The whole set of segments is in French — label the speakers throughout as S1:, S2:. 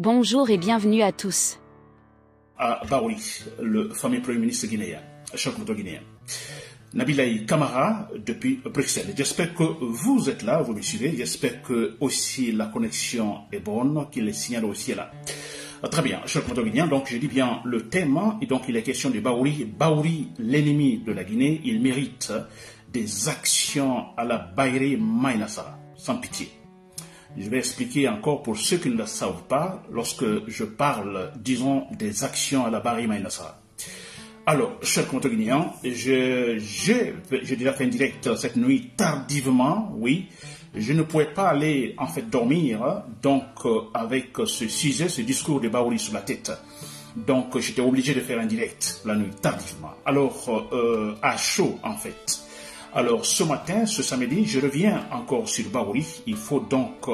S1: Bonjour et bienvenue à tous.
S2: À Baouri, le fameux Premier ministre guinéen, chef guinéen. Nabilaï Kamara depuis Bruxelles. J'espère que vous êtes là, vous me suivez. J'espère que aussi la connexion est bonne, que le signal aussi est là. Très bien, cher guinéen, donc je dis bien le thème, et donc il est question de Baouri. Baouri, l'ennemi de la Guinée, il mérite des actions à la Baïré Maïnassara, sans pitié. Je vais expliquer encore pour ceux qui ne le savent pas, lorsque je parle, disons, des actions à la Baïré Maïnassara. Alors, cher guinéen, j'ai déjà fait un direct cette nuit tardivement, oui. Je ne pouvais pas aller, en fait, dormir, donc, avec ce sujet, ce discours de Baouri sur la tête. Donc, j'étais obligé de faire un direct la nuit, tardivement. Alors, à chaud, en fait. Alors, ce matin, ce samedi, je reviens encore sur Baouri. Il faut donc,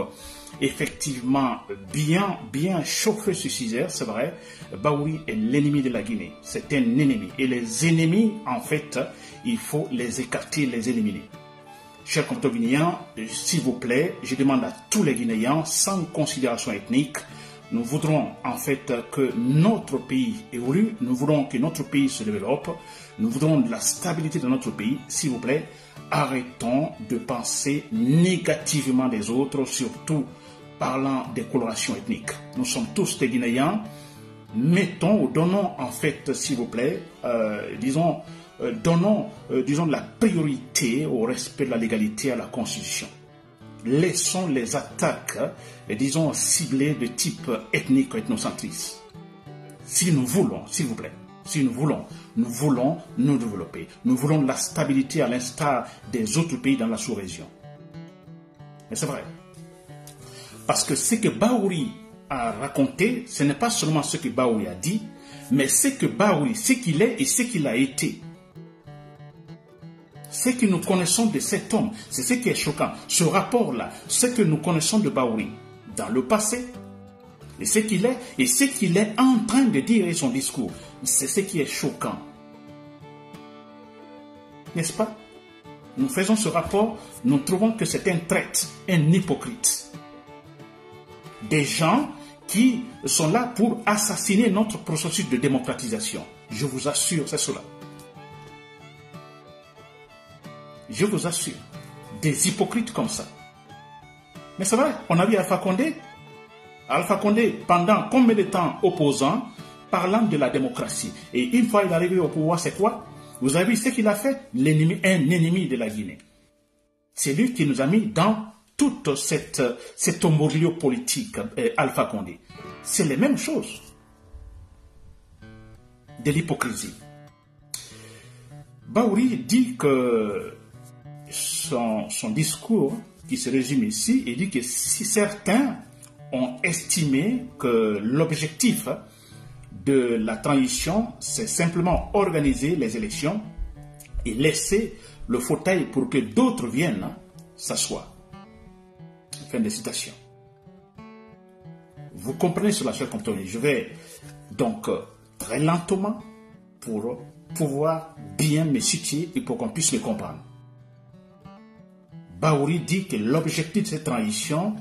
S2: effectivement, bien chauffer ce sujet, c'est vrai. Baouri est l'ennemi de la Guinée. C'est un ennemi. Et les ennemis, en fait, il faut les écarter, les éliminer. Chers Guinéens, s'il vous plaît, je demande à tous les Guinéens, sans considération ethnique, nous voudrons en fait que notre pays évolue, nous voulons que notre pays se développe, nous voudrons de la stabilité dans notre pays. S'il vous plaît, arrêtons de penser négativement des autres, surtout parlant des colorations ethniques. Nous sommes tous des Guinéens. Mettons ou donnons en fait, s'il vous plaît, donnons de la priorité au respect de la légalité, à la Constitution. Laissons les attaques, disons, ciblées de type ethnique ou ethnocentriste. Si nous voulons, s'il vous plaît, si nous voulons nous développer. Nous voulons de la stabilité à l'instar des autres pays dans la sous-région. Mais c'est vrai. Parce que ce que Baouri a raconté, ce n'est pas seulement ce que Baouri a dit, mais ce que Baouri, ce qu'il est et ce qu'il a été. Ce que nous connaissons de cet homme, c'est ce qui est choquant. Ce rapport-là, ce que nous connaissons de Baouri dans le passé, et ce qu'il est, et ce qu'il est en train de dire et son discours, c'est ce qui est choquant. N'est-ce pas? Nous faisons ce rapport, nous trouvons que c'est un traître, un hypocrite. Des gens qui sont là pour assassiner notre processus de démocratisation. Je vous assure, c'est cela. Je vous assure, des hypocrites comme ça. Mais c'est vrai, on a vu Alpha Condé. Alpha Condé, pendant combien de temps opposant, parlant de la démocratie. Et une fois il est arrivé au pouvoir, c'est quoi? Vous avez vu ce qu'il a fait? L'ennemi, un ennemi de la Guinée. C'est lui qui nous a mis dans toute cet imbroglio politique, Alpha Condé. C'est les mêmes choses. De l'hypocrisie. Baouri dit que son discours, qui se résume ici, il dit que si certains ont estimé que l'objectif de la transition, c'est simplement organiser les élections et laisser le fauteuil pour que d'autres viennent s'asseoir. Fin de citation. Vous comprenez cela, cher compagnon. Je vais donc très lentement pour pouvoir bien me situer et pour qu'on puisse me comprendre. Baouri dit que l'objectif de cette transition,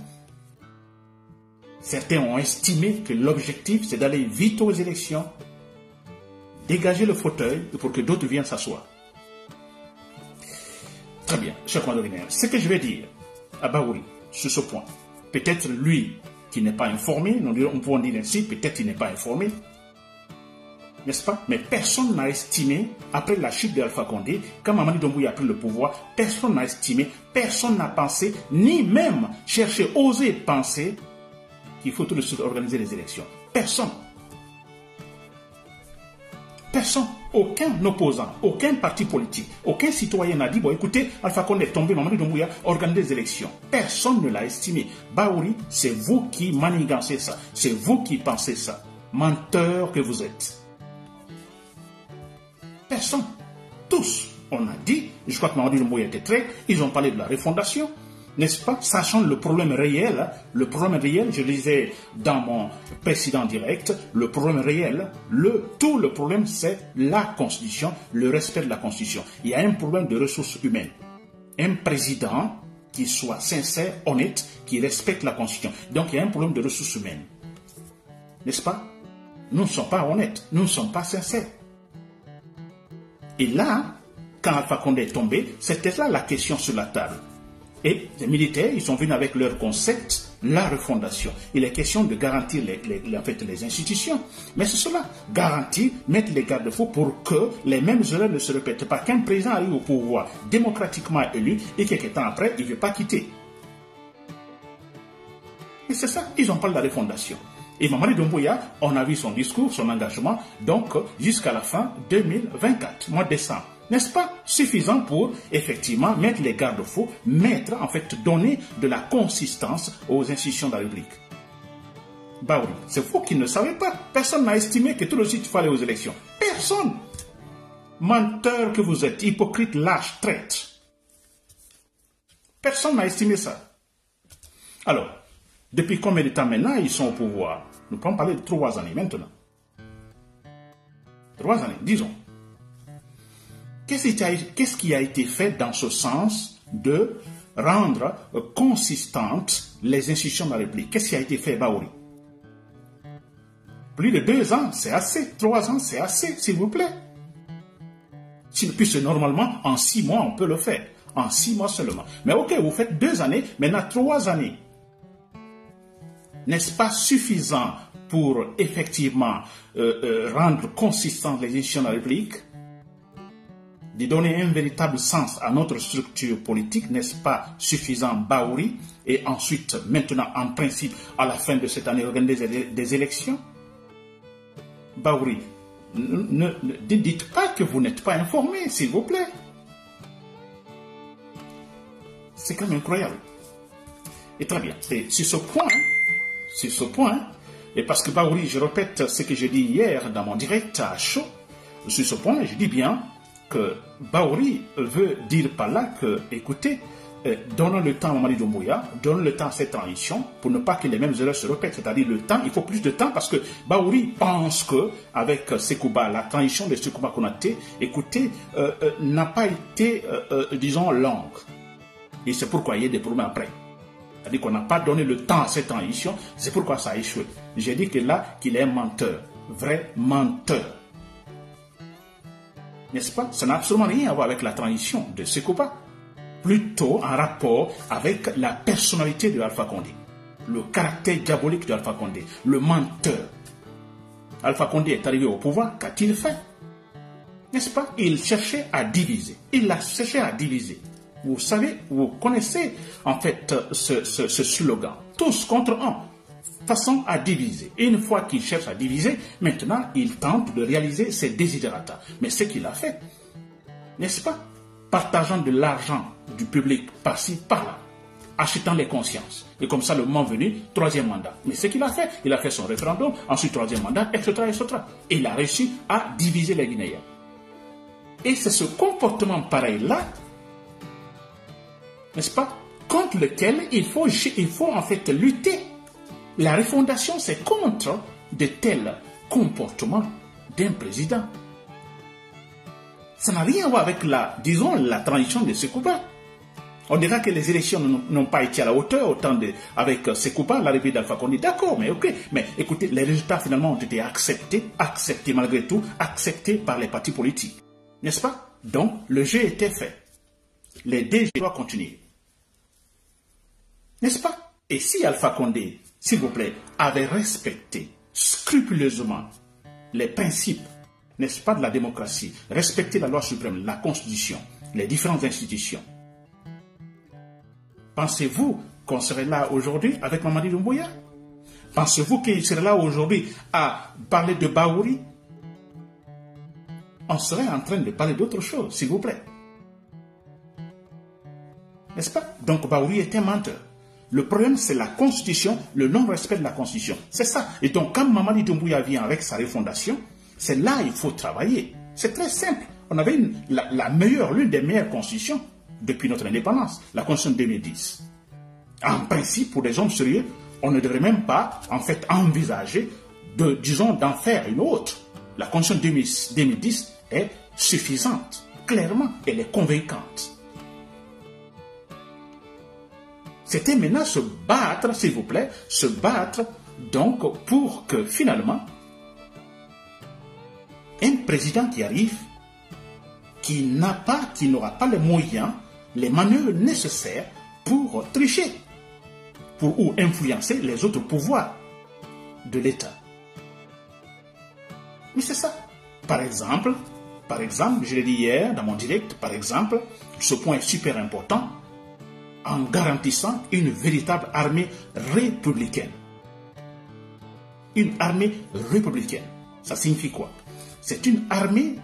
S2: certains ont estimé que l'objectif c'est d'aller vite aux élections, dégager le fauteuil pour que d'autres viennent s'asseoir. Très bien, cher compagnon. Ce que je vais dire à Baouri sur ce point, peut-être lui qui n'est pas informé, on peut dire ainsi, peut-être il n'est pas informé, n'est-ce pas? Mais personne n'a estimé, après la chute d'Alpha Condé, quand Mamadi Doumbouya a pris le pouvoir, personne n'a estimé, personne n'a pensé, ni même cherché, osé penser qu'il faut tout de suite organiser les élections. Personne. Personne. Aucun opposant, aucun parti politique, aucun citoyen n'a dit, bon écoutez, Alpha Condé est tombé, Mamadi Doumbouya organise des élections. Personne ne l'a estimé. Baouri, c'est vous qui manigancez ça. C'est vous qui pensez ça. Menteur que vous êtes. Personne. Tous. On a dit, je crois que Mamadi Doumbouya était très, ils ont parlé de la refondation, n'est-ce pas? Sachant le problème réel, je le disais dans mon précédent direct, le problème réel, tout le problème c'est la Constitution, le respect de la Constitution. Il y a un problème de ressources humaines. Un président qui soit sincère, honnête, qui respecte la Constitution. Donc il y a un problème de ressources humaines. N'est-ce pas? Nous ne sommes pas honnêtes, nous ne sommes pas sincères. Et là, quand Alpha Condé est tombé, c'était là la question sur la table. Et les militaires, ils sont venus avec leur concept, la refondation. Il est question de garantir les institutions. Mais c'est cela, garantir, mettre les garde-fous pour que les mêmes erreurs ne se répètent pas. Qu'un président arrive au pouvoir démocratiquement élu et quelques temps après, il ne veut pas quitter. Et c'est ça, ils ont parlé de la refondation. Et Mamadi Doumbouya, on a vu son discours, son engagement, donc jusqu'à la fin 2024, mois de décembre. N'est-ce pas suffisant pour effectivement mettre les garde-fous, donner de la consistance aux institutions de la République. Bah oui, c'est vous qui ne savez pas. Personne n'a estimé que tout de suite il fallait aux élections. Personne. Menteur que vous êtes, hypocrite, lâche, traître. Personne n'a estimé ça. Alors, depuis combien de temps maintenant ils sont au pouvoir? Nous pouvons parler de 3 années maintenant. 3 années, disons. Qu'est-ce qui a été fait dans ce sens de rendre consistantes les institutions de la République? Qu'est-ce qui a été fait, Baouri? Plus de 2 ans, c'est assez. 3 ans, c'est assez, s'il vous plaît. Puisque normalement, en 6 mois, on peut le faire. En 6 mois seulement. Mais ok, vous faites 2 années, maintenant 3 années. N'est-ce pas suffisant pour effectivement rendre consistantes les institutions de la République? De donner un véritable sens à notre structure politique, n'est-ce pas suffisant, Baouri? Et ensuite, maintenant, en principe, à la fin de cette année, organiser des élections? Baouri, ne dites pas que vous n'êtes pas informé, s'il vous plaît. C'est quand même incroyable. Et très bien. Et sur ce point, et parce que Baouri, je répète ce que j'ai dit hier dans mon direct à chaud, sur ce point, je dis bien que Baouri veut dire par là que, écoutez, donnons le temps à Mamadi Doumbouya, donnons le temps à cette transition pour ne pas que les mêmes erreurs se répètent. C'est-à-dire le temps, il faut plus de temps parce que Baouri pense que avec Sekouba, la transition de Sekouba Konaté, écoutez, n'a pas été, disons, longue. Et c'est pourquoi il y a des problèmes après. C'est-à-dire qu'on n'a pas donné le temps à cette transition, c'est pourquoi ça a échoué. J'ai dit que là, qu'il est un menteur, vrai menteur. N'est-ce pas? Ça n'a absolument rien à voir avec la transition de Sekouba. Plutôt en rapport avec la personnalité de Alpha Condé. Le caractère diabolique de Alpha Condé. Le menteur. Alpha Condé est arrivé au pouvoir, qu'a-t-il fait? N'est-ce pas? Il cherchait à diviser. Il a cherché à diviser. Vous savez, vous connaissez en fait ce slogan. Tous contre un. Façon à diviser. Et une fois qu'il cherche à diviser, maintenant, il tente de réaliser ses desiderata. Mais ce qu'il a fait, n'est-ce pas? Partageant de l'argent du public par-ci, par-là, achetant les consciences. Et comme ça, le moment venu, 3e mandat. Mais ce qu'il a fait son référendum, ensuite 3e mandat, etc., etc. Et il a réussi à diviser les Guinéens. Et c'est ce comportement pareil-là, n'est-ce pas, contre lequel il faut en fait lutter. La refondation, c'est contre de tels comportements d'un président. Ça n'a rien à voir avec la transition de Sekouba. On dira que les élections n'ont pas été à la hauteur avec Sekouba, l'arrivée d'Alpha Condé. D'accord, mais ok. Mais écoutez, les résultats finalement ont été acceptés malgré tout, acceptés par les partis politiques. N'est-ce pas? Donc, le jeu était fait. Les DG doivent continuer. N'est-ce pas? Et si Alpha Condé, s'il vous plaît, avait respecté scrupuleusement les principes, n'est-ce pas, de la démocratie, respecter la loi suprême, la Constitution, les différentes institutions, pensez-vous qu'on serait là aujourd'hui avec Mamadi Doumbouya? Pensez-vous qu'il serait là aujourd'hui à parler de Baouri? On serait en train de parler d'autre chose, s'il vous plaît. N'est-ce pas? Donc Baouri est un menteur. Le problème, c'est la Constitution, le non-respect de la Constitution. C'est ça. Et donc, quand Mamadi Doumbouya vient avec sa refondation, c'est là qu'il faut travailler. C'est très simple. On avait l'une des meilleures constitutions depuis notre indépendance, la Constitution de 2010. En principe, pour des hommes sérieux, on ne devrait même pas, en fait, envisager d'en faire une autre. La Constitution de 2010 est suffisante. Clairement, elle est convaincante. C'était maintenant se battre, s'il vous plaît, se battre Donc, pour que finalement, un président qui arrive, qui n'aura pas les moyens, les manœuvres nécessaires pour tricher, ou influencer les autres pouvoirs de l'État. Mais c'est ça. Par exemple, je l'ai dit hier dans mon direct, par exemple, ce point est super important, en garantissant une véritable armée républicaine. Une armée républicaine. Ça signifie quoi? C'est une armée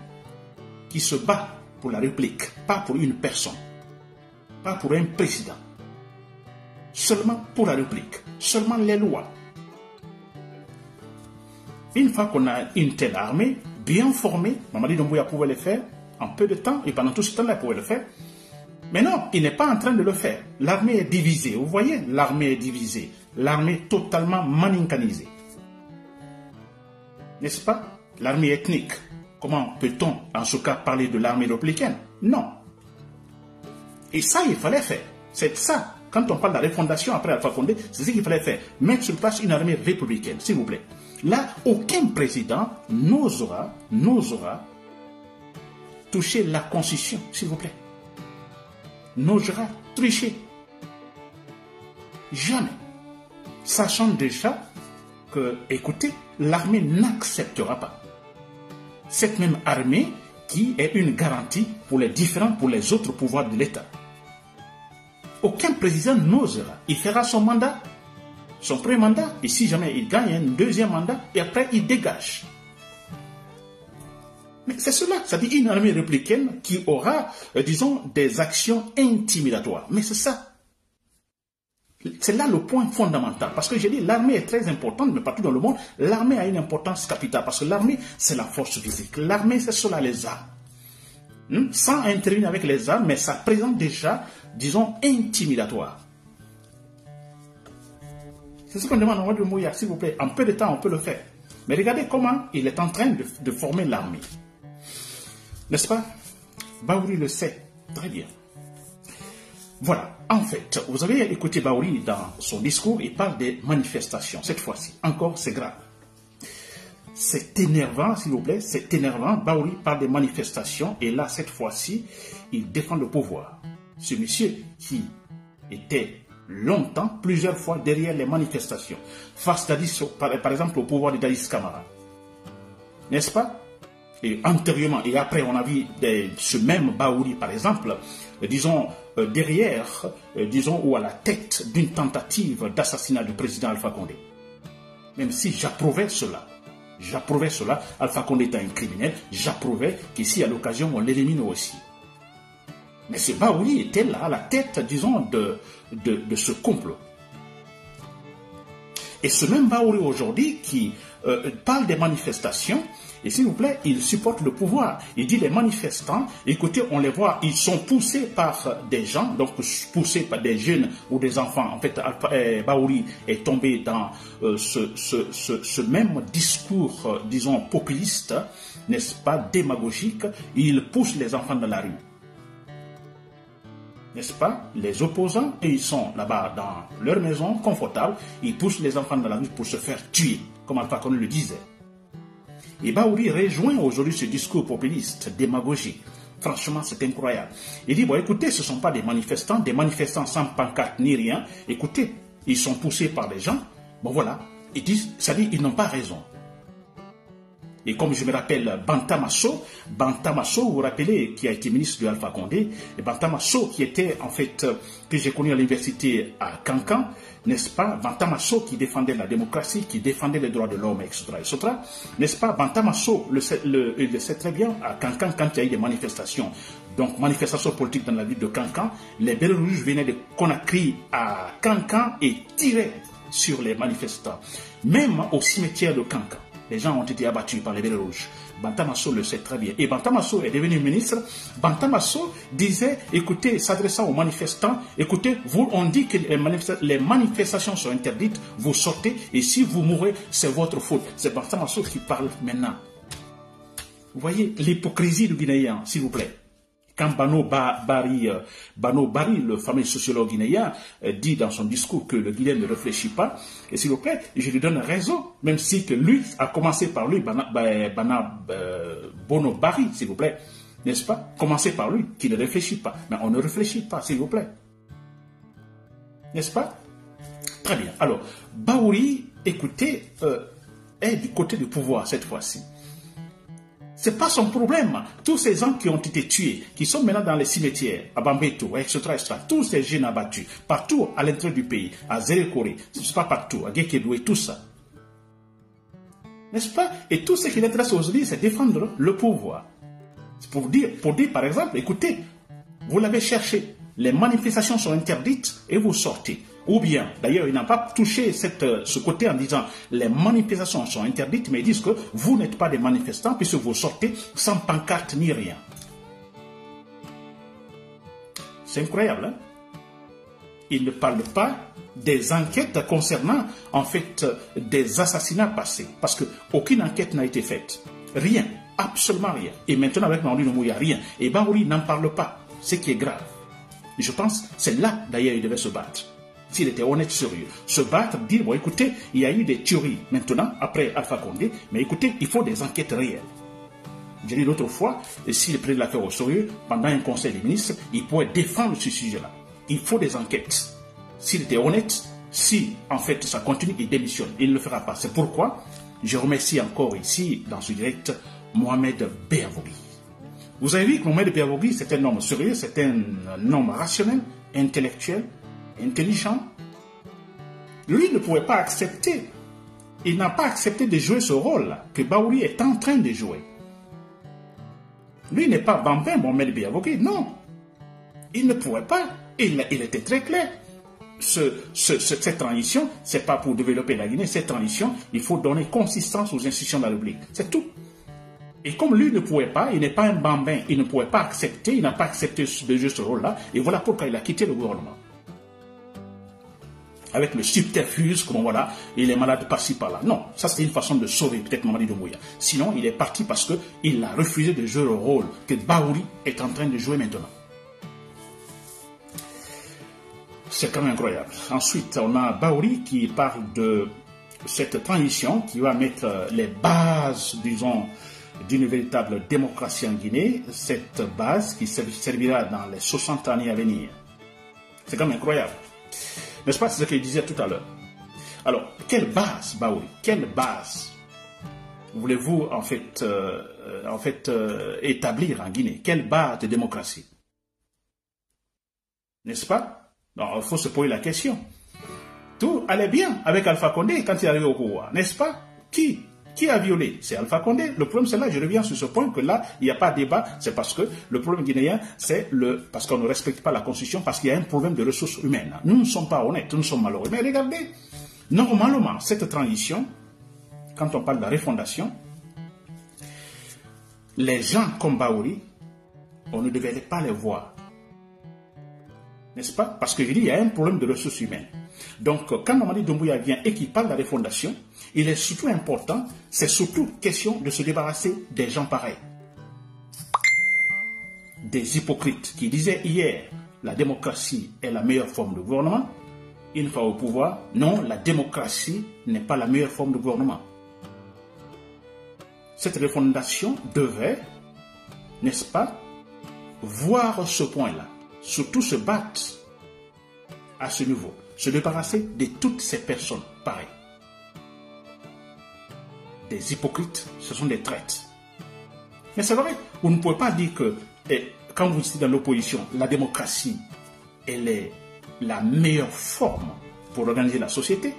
S2: qui se bat pour la République, pas pour une personne, pas pour un président. Seulement pour la République, seulement les lois. Une fois qu'on a une telle armée, bien formée, Mamadi Doumbouya pouvait le faire en peu de temps, et pendant tout ce temps-là, il pouvait le faire. Mais non, il n'est pas en train de le faire. L'armée est divisée, vous voyez, l'armée est divisée. L'armée est totalement maninkanisée. N'est-ce pas? L'armée ethnique. Comment peut-on, en ce cas, parler de l'armée républicaine? Non. Et ça, il fallait faire. C'est ça. Quand on parle de la refondation après Alpha Condé, c'est ce qu'il fallait faire. Mettre sur place une armée républicaine, s'il vous plaît. Là, aucun président n'osera toucher la Constitution, s'il vous plaît. N'osera tricher. Jamais. Sachant déjà que, écoutez, l'armée n'acceptera pas. Cette même armée qui est une garantie pour les autres pouvoirs de l'État. Aucun président n'osera. Il fera son mandat, son premier mandat, et si jamais il gagne un deuxième mandat, et après il dégage. Mais c'est cela, ça dit une armée républicaine qui aura, disons, des actions intimidatoires. Mais c'est ça. C'est là le point fondamental. Parce que j'ai dit, l'armée est très importante, mais partout dans le monde, l'armée a une importance capitale. Parce que l'armée, c'est la force physique. L'armée, c'est cela, les armes. Sans intervenir avec les armes, mais ça présente déjà, disons, intimidatoire. C'est ce qu'on demande à Wade Mouya, s'il vous plaît. En peu de temps, on peut le faire. Mais regardez comment il est en train de former l'armée. N'est-ce pas? Baouri le sait très bien. Voilà. En fait, vous avez écouté Baouri dans son discours, il parle des manifestations. Cette fois-ci, encore, c'est grave. C'est énervant, s'il vous plaît, c'est énervant. Baouri parle des manifestations et là, cette fois-ci, il défend le pouvoir. Ce monsieur qui était longtemps, plusieurs fois derrière les manifestations, face par exemple au pouvoir de Dadis Camara. N'est-ce pas? Et antérieurement et après, on a vu ce même Baouri, par exemple, disons, derrière, disons, ou à la tête d'une tentative d'assassinat du président Alpha Condé. Même si j'approuvais cela. Alpha Condé est un criminel, j'approuvais qu'ici, à l'occasion, on l'élimine aussi. Mais ce Baouri était là, à la tête, disons, de ce complot. Et ce même Baouri aujourd'hui qui parle des manifestations, et s'il vous plaît, il supporte le pouvoir. Il dit les manifestants, écoutez, on les voit, ils sont poussés par des gens, donc poussés par des jeunes ou des enfants. En fait, Baouri est tombé dans ce même discours, disons, populiste, n'est-ce pas, démagogique. Il pousse les enfants dans la rue. N'est-ce pas? Les opposants, ils sont là-bas dans leur maison, confortable. Ils poussent les enfants dans la rue pour se faire tuer, comme Alpha Condé le disait. Et Baouri rejoint aujourd'hui ce discours populiste, démagogique. Franchement, c'est incroyable. Il dit, bon, écoutez, ce ne sont pas des manifestants sans pancarte ni rien. Écoutez, ils sont poussés par des gens. Bon, voilà. Ils disent, ça dit, ils n'ont pas raison. Et comme je me rappelle, Bantamasso, vous vous rappelez, qui a été ministre de Alpha Condé, et Bantamasso qui était, en fait, que j'ai connu à l'université à Kankan, n'est-ce pas? Bantamasso qui défendait la démocratie, qui défendait les droits de l'homme, etc., etc. N'est-ce pas? Bantamasso il le sait très bien à Kankan quand il y a eu des manifestations. Donc, manifestations politiques dans la ville de Kankan, les bérets rouges venaient de Conakry à Kankan et tiraient sur les manifestants. Même au cimetière de Kankan. Les gens ont été abattus par les bérets rouges. Bantamasso le sait très bien. Et Bantamasso est devenu ministre. Bantamasso disait, écoutez, s'adressant aux manifestants, écoutez, on dit que les manifestations sont interdites, vous sortez, et si vous mourrez, c'est votre faute. C'est Bantamasso qui parle maintenant. Vous voyez l'hypocrisie du Guinéen, s'il vous plaît. Quand Bano Bari, le fameux sociologue guinéen, dit dans son discours que le Guinéen ne réfléchit pas, et s'il vous plaît, je lui donne raison, même si que lui, a commencé par lui, Bono Bari, s'il vous plaît, n'est-ce pas? Commencez par lui, qui ne réfléchit pas. Mais on ne réfléchit pas, s'il vous plaît. N'est-ce pas? Très bien. Alors, Baouri, écoutez, est du côté du pouvoir cette fois-ci. Ce n'est pas son problème. Tous ces gens qui ont été tués, qui sont maintenant dans les cimetières, à Bambeto, etc., tous ces jeunes abattus, partout à l'intérieur du pays, à Zérekore, ce n'est pas partout, à Gekedoué, tout ça. N'est-ce pas? Et tout ce qui l'intéresse aujourd'hui, c'est défendre le pouvoir. C'est pour dire, par exemple, écoutez, vous l'avez cherché, les manifestations sont interdites et vous sortez. Ou bien, d'ailleurs, ils n'ont pas touché ce côté en disant les manifestations sont interdites, mais ils disent que vous n'êtes pas des manifestants puisque vous sortez sans pancarte ni rien. C'est incroyable, hein? Ils ne parlent pas des enquêtes concernant, en fait, des assassinats passés. Parce qu'aucune enquête n'a été faite. Rien, absolument rien. Et maintenant, avec Mamadi Doumbouya, il n'y a rien. Et Baouri n'en parle pas, ce qui est grave. Je pense que c'est là, d'ailleurs, il devait se battre. S'il était honnête, sérieux, se battre, dire, bon, écoutez, il y a eu des tueries maintenant, après Alpha Condé, mais écoutez, il faut des enquêtes réelles. J'ai dit l'autre fois, s'il prenait l'affaire au sérieux, pendant un conseil des ministres, il pourrait défendre ce sujet-là. Il faut des enquêtes. S'il était honnête, si, en fait, ça continue, il démissionne. Il ne le fera pas. C'est pourquoi je remercie encore ici, dans ce direct, Mohamed Beavougui. Vous avez vu que Mohamed Beavougui, c'est un homme sérieux, c'est un homme rationnel, intellectuel, intelligent. Lui ne pouvait pas accepter, il n'a pas accepté de jouer ce rôle que Baouri est en train de jouer. Lui n'est pas bambin, Mohamed Beavougui, non. Il ne pouvait pas, il était très clair. Cette transition, ce n'est pas pour développer la Guinée, cette transition, il faut donner consistance aux institutions de la République, c'est tout. Et comme lui ne pouvait pas, il n'est pas un bambin, il ne pouvait pas accepter, il n'a pas accepté de jouer ce rôle-là, et voilà pourquoi il a quitté le gouvernement. Avec le subterfuge, comme voilà, il est malade par-ci par-là. Non, ça c'est une façon de sauver peut-être Mamadi Doumbouya. Sinon, il est parti parce qu'il a refusé de jouer le rôle que Baouri est en train de jouer maintenant. C'est quand même incroyable. Ensuite, on a Baouri qui parle de cette transition qui va mettre les bases, disons, d'une véritable démocratie en Guinée, cette base qui servira dans les 60 années à venir. C'est quand même incroyable. N'est-ce pas, c'est ce qu'il disait tout à l'heure. Alors, quelle base, Baouri? Quelle base voulez-vous en fait établir en Guinée? Quelle base de démocratie? N'est-ce pas? Donc, il faut se poser la question. Tout allait bien avec Alpha Condé quand il est arrivé au pouvoir, n'est-ce pas? Qui a violé? C'est Alpha Condé. Le problème, c'est là, je reviens sur ce point, que là, il n'y a pas de débat. C'est parce que le problème guinéen, c'est parce qu'on ne respecte pas la Constitution, parce qu'il y a un problème de ressources humaines. Nous ne sommes pas honnêtes, nous sommes malheureux. Mais regardez, normalement, cette transition, quand on parle de la refondation, les gens comme Baouri, on ne devait pas les voir. N'est-ce pas? Parce que je dis, il y a un problème de ressources humaines. Donc, quand Mamadi Doumbouya vient et qu'il parle de la refondation, il est surtout important, c'est surtout question de se débarrasser des gens pareils. Des hypocrites qui disaient hier, la démocratie est la meilleure forme de gouvernement. Une fois au pouvoir, non, la démocratie n'est pas la meilleure forme de gouvernement. Cette refondation devait, n'est-ce pas, voir ce point-là, surtout se battre à ce niveau, se débarrasser de toutes ces personnes pareilles. Des hypocrites, ce sont des traîtres. Mais c'est vrai, vous ne pouvez pas dire que quand vous êtes dans l'opposition, la démocratie, elle est la meilleure forme pour organiser la société.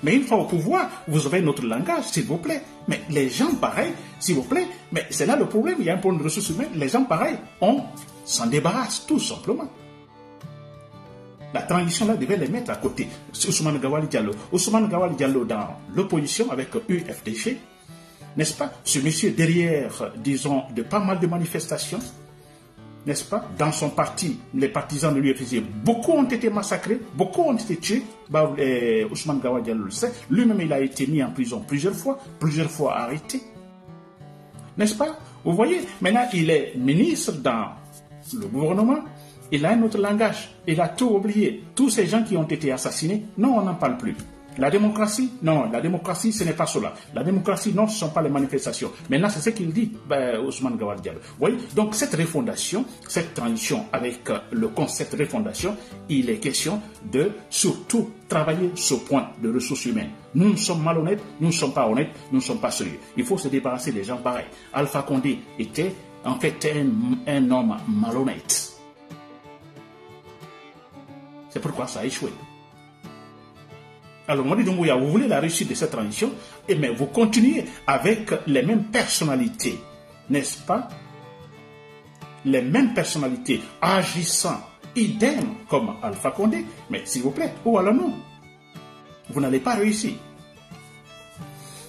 S2: Mais une fois au pouvoir, vous avez notre langage, s'il vous plaît. Mais les gens pareils, s'il vous plaît, mais c'est là le problème, il y a un problème de ressources humaines. Les gens pareils, on s'en débarrasse tout simplement. La transition là devait les mettre à côté. Ousmane Gawali Diallo. Ousmane Gawali Diallo dans l'opposition avec UFDG, n'est-ce pas? Ce monsieur derrière, disons, de pas mal de manifestations, n'est-ce pas? Dans son parti, les partisans de l'UFDG, beaucoup ont été massacrés, beaucoup ont été tués. Ousmane Gawali Diallo le sait. Lui-même, il a été mis en prison plusieurs fois arrêté. N'est-ce pas? Vous voyez, maintenant il est ministre dans le gouvernement, il a un autre langage, il a tout oublié. Tous ces gens qui ont été assassinés, non, on n'en parle plus. La démocratie, non, la démocratie, ce n'est pas cela. La démocratie, non, ce ne sont pas les manifestations. Maintenant, c'est ce qu'il dit, Ousmane Gawal Diallo. Vous voyez, donc cette refondation, cette transition avec le concept de refondation, il est question de surtout travailler ce point de ressources humaines. Nous sommes malhonnêtes, nous ne sommes pas honnêtes, nous ne sommes pas sérieux. Il faut se débarrasser des gens pareils. Alpha Condé était en fait un homme malhonnête. C'est pourquoi ça a échoué. Alors, Mamadi Doumbouya, vous voulez la réussite de cette transition, mais vous continuez avec les mêmes personnalités, n'est-ce pas? Les mêmes personnalités agissant idem comme Alpha Condé, mais s'il vous plaît, ou alors non, vous n'allez pas réussir.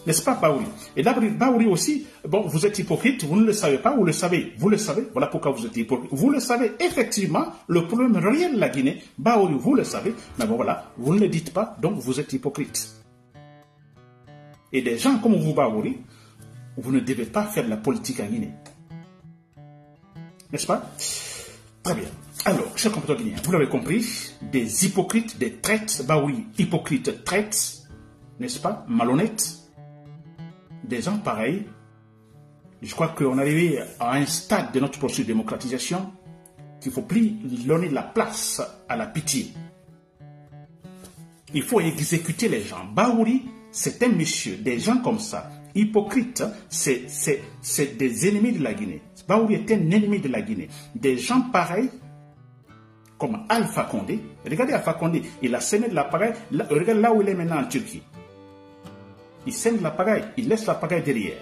S2: N'est-ce pas, Baouri? Et Baouri aussi, bon, vous êtes hypocrite, vous ne le savez pas, vous le savez, voilà pourquoi vous êtes hypocrite. Vous le savez, effectivement, le problème réel de la Guinée, Baouri, vous le savez, mais bon, voilà, vous ne le dites pas, donc vous êtes hypocrite. Et des gens comme vous, Baouri, vous ne devez pas faire de la politique en Guinée. N'est-ce pas? Très bien. Alors, chers compatriotes guinéens, vous l'avez compris, des hypocrites, des traites, Baouri, hypocrite, traite, n'est-ce pas, malhonnête. Des gens pareils, je crois qu'on est arrivé à un stade de notre processus de démocratisation qu'il ne faut plus donner la place à la pitié. Il faut exécuter les gens. Baouri, c'est un monsieur, des gens comme ça, hypocrites, c'est des ennemis de la Guinée. Baouri est un ennemi de la Guinée. Des gens pareils, comme Alpha Condé, regardez Alpha Condé, il a semé de l'appareil, regardez là où il est maintenant en Turquie. Il sème l'appareil, il laisse l'appareil derrière.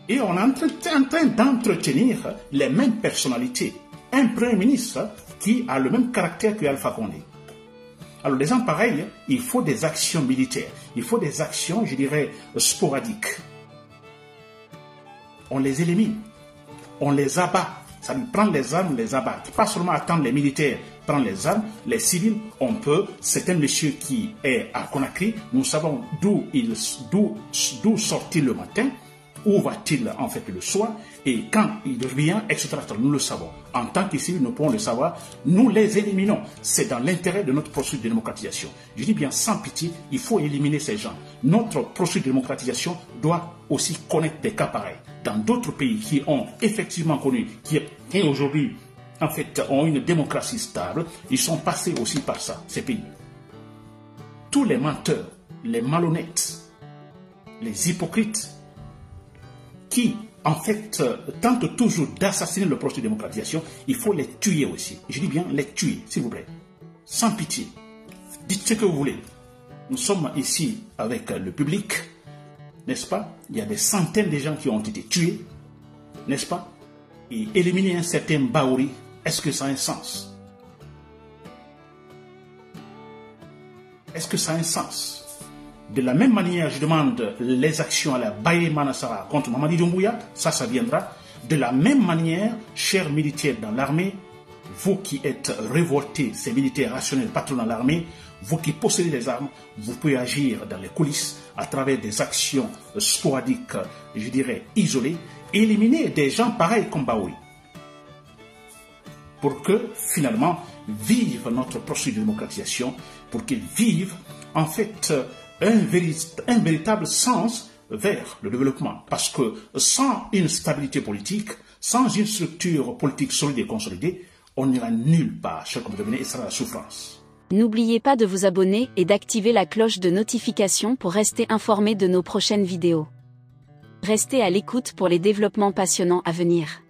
S2: Et on est en train d'entretenir les mêmes personnalités. Un premier ministre qui a le même caractère que Alpha Condé. Alors, des gens pareils, il faut des actions militaires. Il faut des actions, je dirais, sporadiques. On les élimine. On les abat. Ça lui prend les armes, les abat. Pas seulement attendre les militaires prendre les armes, les civils, on peut. C'est un monsieur qui est à Conakry. Nous savons d'où sort-il le matin, où va-t-il en fait le soir, et quand il revient, etc. Nous le savons. En tant que civils, nous pouvons le savoir. Nous les éliminons. C'est dans l'intérêt de notre processus de démocratisation. Je dis bien sans pitié, il faut éliminer ces gens. Notre processus de démocratisation doit aussi connaître des cas pareils. Dans d'autres pays qui ont effectivement connu, qui aujourd'hui en fait ont une démocratie stable, ils sont passés aussi par ça, ces pays. Tous les menteurs, les malhonnêtes, les hypocrites, qui en fait tentent toujours d'assassiner le processus de démocratisation, il faut les tuer aussi. Je dis bien les tuer, s'il vous plaît, sans pitié. Dites ce que vous voulez. Nous sommes ici avec le public, n'est-ce pas? Il y a des centaines de gens qui ont été tués, n'est-ce pas? Et éliminer un certain Baouri, est-ce que ça a un sens? Est-ce que ça a un sens? De la même manière, je demande les actions à la Baye Manassara contre Mamadi Doumbouya, ça viendra. De la même manière, chers militaires dans l'armée, vous qui êtes révoltés, ces militaires rationnels, patrons dans l'armée, vous qui possédez les armes, vous pouvez agir dans les coulisses à travers des actions sporadiques, je dirais isolées, et éliminer des gens pareils comme Baouri. Pour que finalement vive notre processus de démocratisation, pour qu'ils vivent en fait un véritable sens vers le développement. Parce que sans une stabilité politique, sans une structure politique solide et consolidée, on n'ira nulle part, cher comme devenir, et ça sera la souffrance.
S1: N'oubliez pas de vous abonner et d'activer la cloche de notification pour rester informé de nos prochaines vidéos. Restez à l'écoute pour les développements passionnants à venir.